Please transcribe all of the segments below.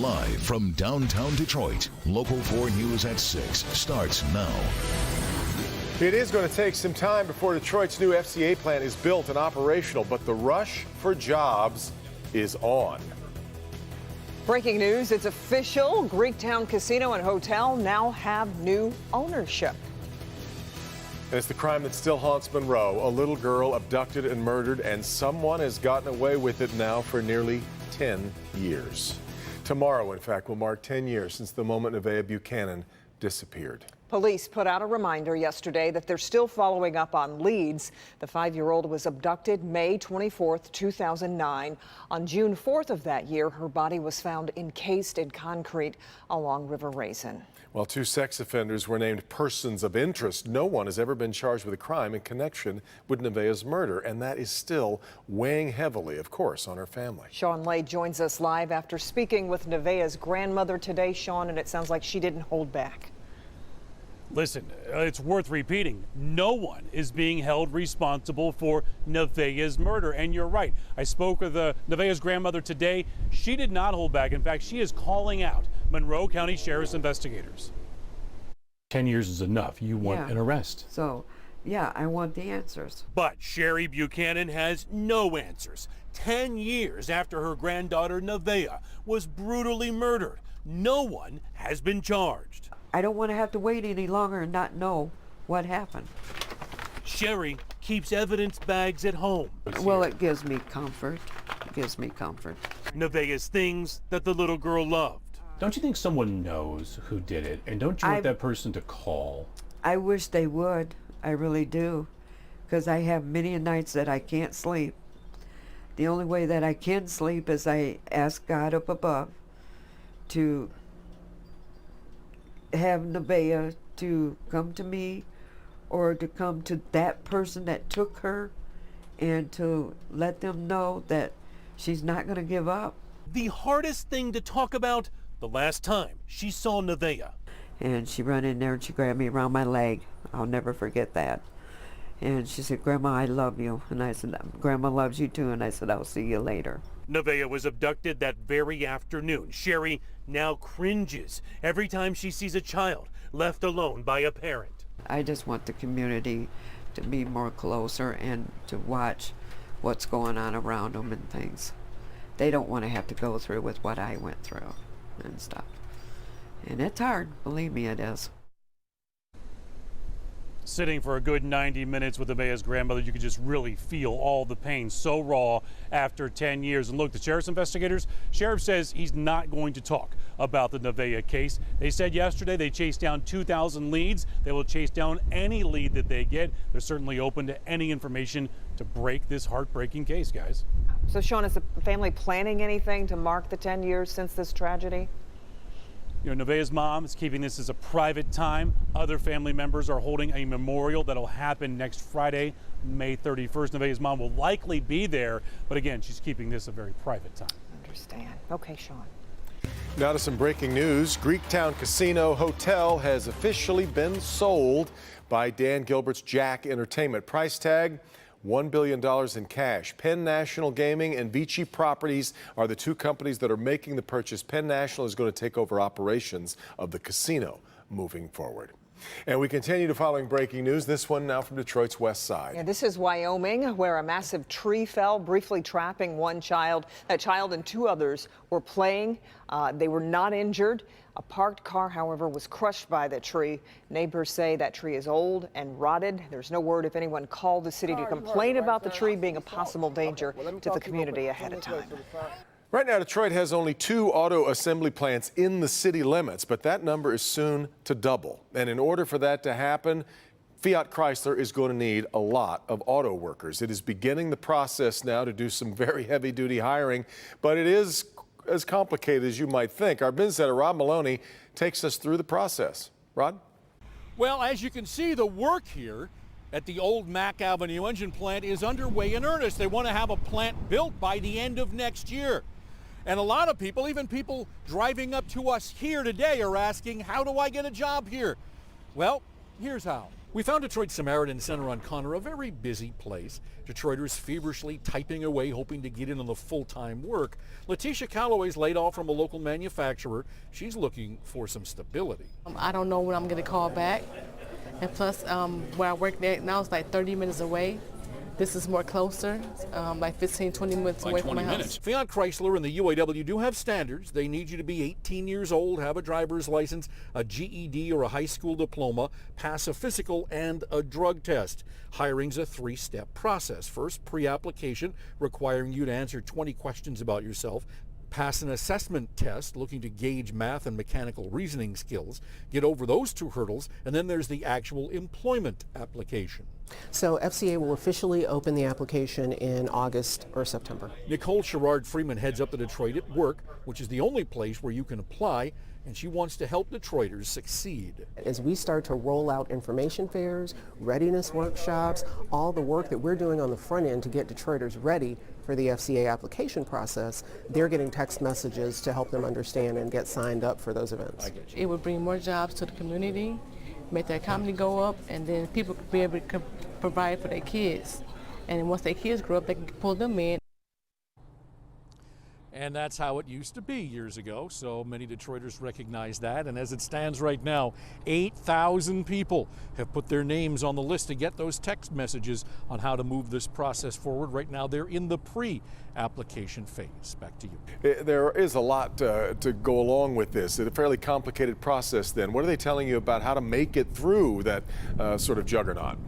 Live from downtown Detroit, Local 4 News at 6 starts now. It is going to take some time before Detroit's new FCA plant is built and operational, but the rush for jobs is on. Breaking news, it's official. Greektown Casino and Hotel now have new ownership. And it's the crime that still haunts Monroe. A little girl abducted and murdered, and someone has gotten away with it now for nearly 10 years. Tomorrow, in fact, will mark 10 years since the moment Nevaeh Buchanan disappeared. Police put out a reminder yesterday that they're still following up on leads. The 5-year-old was abducted May 24th, 2009. On June 4th of that year, her body was found encased in concrete along River Raisin. While 2 sex offenders were named persons of interest, no one has ever been charged with a crime in connection with Nevaeh's murder, and that is still weighing heavily, of course, on her family. Sean Lay joins us live after speaking with Nevaeh's grandmother today, Sean, and it sounds like she didn't hold back. Listen, it's worth repeating. No one is being held responsible for Nevaeh's murder. And you're right. I spoke with Nevaeh's grandmother today. She did not hold back. In fact, she is calling out Monroe County Sheriff's investigators. 10 years is enough. You want an arrest. So, yeah, I want the answers. But Sherry Buchanan has no answers. 10 years after her granddaughter Nevaeh was brutally murdered, no one has been charged. I don't want to have to wait any longer and not know what happened. Sherry keeps evidence bags at home. Well, it gives me comfort. It gives me comfort. Nevaeh's things that the little girl loved. Don't you think someone knows who did it? And don't you want that person to call? I wish they would. I really do. Because I have many nights that I can't sleep. The only way that I can sleep is I ask God up above to have Nevaeh to come to me or to come to that person that took her and to let them know that she's not going to give up. The hardest thing to talk about, the last time she saw Nevaeh. And she ran in there and she grabbed me around my leg. I'll never forget that. And she said, "Grandma, I love you." And I said, "Grandma loves you too." And I said, "I'll see you later." Nevaeh was abducted that very afternoon. Sherry now cringes every time she sees a child left alone by a parent. I just want the community to be more closer and to watch what's going on around them and things. They don't want to have to go through with what I went through and stuff. And it's hard, believe me, it is. Sitting for a good 90 minutes with Nevaeh's grandmother, you could just really feel all the pain so raw after 10 years. And look, the sheriff's investigators, sheriff says he's not going to talk about the Nevaeh case. They said yesterday they chased down 2,000 leads. They will chase down any lead that they get. They're certainly open to any information to break this heartbreaking case, guys. So, Sean, is the family planning anything to mark the 10 years since this tragedy? You know, Nevaeh's mom is keeping this as a private time. Other family members are holding a memorial that'll happen next Friday, May 31st. Nevaeh's mom will likely be there, but again, she's keeping this a very private time. Understand. Okay, Sean. Now to some breaking news. Greektown Casino Hotel has officially been sold by Dan Gilbert's Jack Entertainment. Price tag, $1 billion in cash. Penn National Gaming and Vici Properties are the 2 companies that are making the purchase. Penn National is going to take over operations of the casino moving forward. And we continue to following breaking news. This one now from Detroit's west side. Yeah, this is Wyoming, where a massive tree fell, briefly trapping one child. That child and 2 others were playing. They were not injured. A parked car, however, was crushed by the tree. Neighbors say that tree is old and rotted. There's no word if anyone called the city to complain about the tree being a possible danger to the community ahead of time. Right now, Detroit has only 2 auto assembly plants in the city limits, but that number is soon to double. And in order for that to happen, Fiat Chrysler is going to need a lot of auto workers. It is beginning the process now to do some very heavy-duty hiring, but it is as complicated as you might think. Our business editor, Rod Maloney, takes us through the process. Rod? Well, as you can see, the work here at the old Mack Avenue engine plant is underway in earnest. They want to have a plant built by the end of next year. And a lot of people, even people driving up to us here today, are asking, how do I get a job here? Well, here's how. We found Detroit Samaritan Center on Conner a very busy place. Detroiters feverishly typing away, hoping to get in on the full-time work. Letitia Calloway's laid off from a local manufacturer. She's looking for some stability. I don't know when I'm going to call back. And plus, where I work now is like 30 minutes away. This is more closer, like 15, 20 minutes away from my house. Fiat Chrysler and the UAW do have standards. They need you to be 18 years old, have a driver's license, a GED or a high school diploma, pass a physical and a drug test. Hiring's a 3-step process. First, pre-application, requiring you to answer 20 questions about yourself. Pass an assessment test looking to gauge math and mechanical reasoning skills. Get over those 2 hurdles, and then there's the actual employment application. So FCA will officially open the application in August or September. Nicole Sherrard-Freeman heads up the Detroit at Work, which is the only place where you can apply, and she wants to help Detroiters succeed. As we start to roll out information fairs, readiness workshops, all the work that we're doing on the front end to get Detroiters ready for the FCA application process, they're getting text messages to help them understand and get signed up for those events. It would bring more jobs to the community, make the economy go up, and then people could be able to provide for their kids. And once their kids grow up, they can pull them in. And that's how it used to be years ago, so many Detroiters recognize that. And as it stands right now, 8,000 people have put their names on the list to get those text messages on how to move this process forward. Right now, they're in the pre-application phase. Back to you. There is a lot to go along with this. It's a fairly complicated process then. What are they telling you about how to make it through that sort of juggernaut?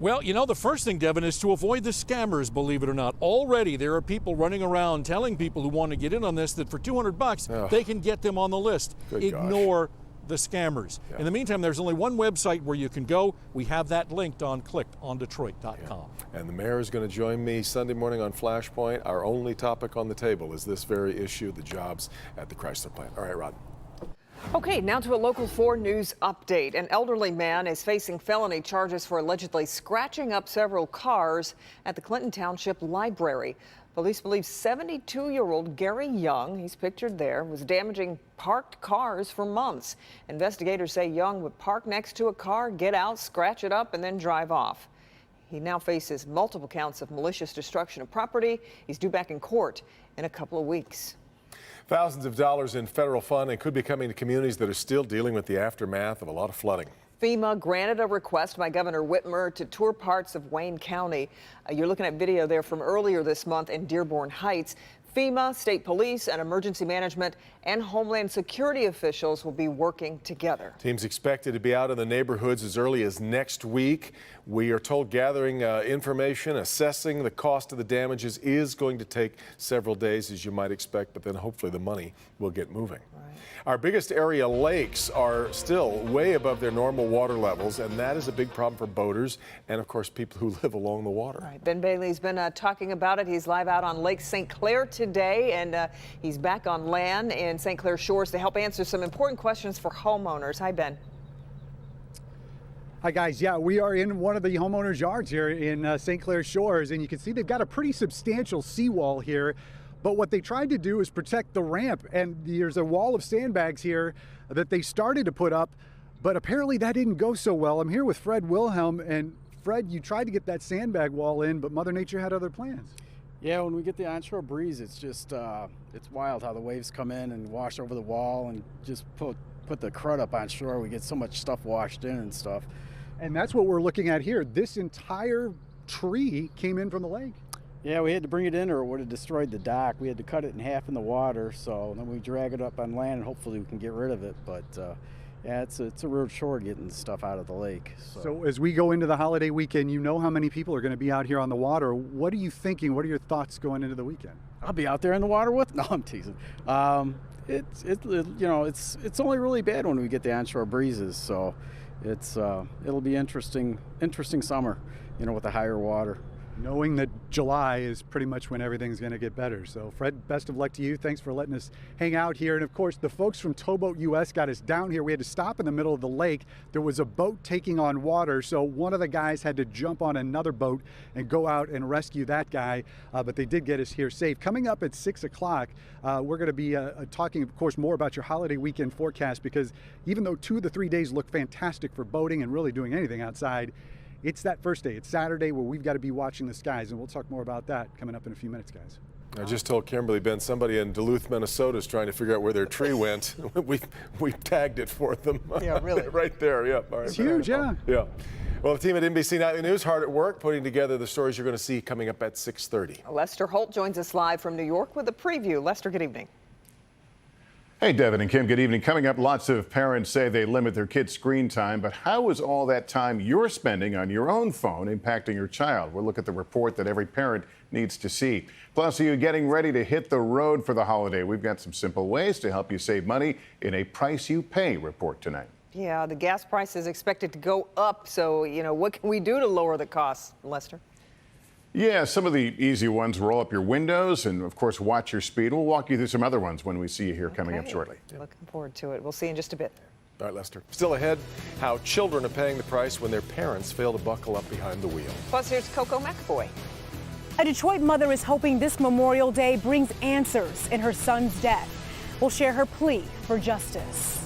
Well, you know, the first thing, Devin, is to avoid the scammers, believe it or not. Already there are people running around telling people who want to get in on this that for $200 they can get them on the list. Ignore the scammers. Yeah. In the meantime, there's only one website where you can go. We have that linked on clickedondetroit.com. Yeah. And the mayor is going to join me Sunday morning on Flashpoint. Our only topic on the table is this very issue, the jobs at the Chrysler plant. All right, Rod. Okay, now to a Local 4 News update. An elderly man is facing felony charges for allegedly scratching up several cars at the Clinton Township Library. Police believe 72-year-old Gary Young, he's pictured there, was damaging parked cars for months. Investigators say Young would park next to a car, get out, scratch it up, and then drive off. He now faces multiple counts of malicious destruction of property. He's due back in court in a couple of weeks. Thousands of dollars in federal funding could be coming to communities that are still dealing with the aftermath of a lot of flooding. FEMA granted a request by Governor Whitmer to tour parts of Wayne County. You're looking at video there from earlier this month in Dearborn Heights. FEMA, state police, and emergency management and Homeland Security officials will be working together. Teams expected to be out in the neighborhoods as early as next week. We are told gathering information, assessing the cost of the damages is going to take several days, as you might expect, but then hopefully the money will get moving. Right. Our biggest area lakes are still way above their normal water levels, and that is a big problem for boaters and, of course, people who live along the water. Right. Ben Bailey's been talking about it. He's live out on Lake St. Clair today, and he's back on land in St. Clair Shores to help answer some important questions for homeowners. Hi, Ben. Hi, guys. Yeah, we are in one of the homeowners' yards here in St. Clair Shores, and you can see they've got a pretty substantial seawall here. But what they tried to do is protect the ramp, and there's a wall of sandbags here that they started to put up, but apparently that didn't go so well. I'm here with Fred Wilhelm, and Fred, you tried to get that sandbag wall in, but Mother Nature had other plans. Yeah, when we get the onshore breeze, it's just, it's wild how the waves come in and wash over the wall and just put the crud up on shore. We get so much stuff washed in and stuff. And that's what we're looking at here. This entire tree came in from the lake. Yeah, we had to bring it in or it would have destroyed the dock. We had to cut it in half in the water, so then we drag it up on land and hopefully we can get rid of it. But yeah, it's a real chore getting stuff out of the lake. So as we go into the holiday weekend, you know how many people are going to be out here on the water. What are you thinking? What are your thoughts going into the weekend? I'll be out there in the water with? No, I'm teasing. You know, it's only really bad when we get the onshore breezes, so it'll be interesting summer, you know, with the higher water. knowing that July is pretty much when everything's going to get better. So Fred, best of luck to you. Thanks for letting us hang out here. And of course, the folks from Towboat US got us down here. We had to stop in the middle of the lake. There was a boat taking on water, so one of the guys had to jump on another boat and go out and rescue that guy, but they did get us here safe. Coming up at 6 o'clock, we're going to be talking, of course, more about your holiday weekend forecast, because even though 2 of the 3 days look fantastic for boating and really doing anything outside, it's that first day. It's Saturday where we've got to be watching the skies, and we'll talk more about that coming up in a few minutes, guys. I just told Kimberly, Ben, somebody in Duluth, Minnesota is trying to figure out where their tree went. we tagged it for them. Yeah, really? Right there, yeah. All right. It's huge, yeah. Yeah. Well, the team at NBC Nightly News hard at work putting together the stories you're going to see coming up at 6:30. Lester Holt joins us live from New York with a preview. Lester, good evening. Hey, Devin and Kim, good evening. Coming up, lots of parents say they limit their kids' screen time, but how is all that time you're spending on your own phone impacting your child? We'll look at the report that every parent needs to see. Plus, are you getting ready to hit the road for the holiday? We've got some simple ways to help you save money in a Price You Pay report tonight. Yeah, the gas price is expected to go up, so, what can we do to lower the costs, Lester? Yeah, some of the easy ones: roll up your windows and, of course, watch your speed. We'll walk you through some other ones when we see you here coming up shortly. Looking forward to it. We'll see you in just a bit. All right, Lester. Still ahead, how children are paying the price when their parents fail to buckle up behind the wheel. Plus, here's Coco McAvoy. A Detroit mother is hoping this Memorial Day brings answers in her son's death. We'll share her plea for justice.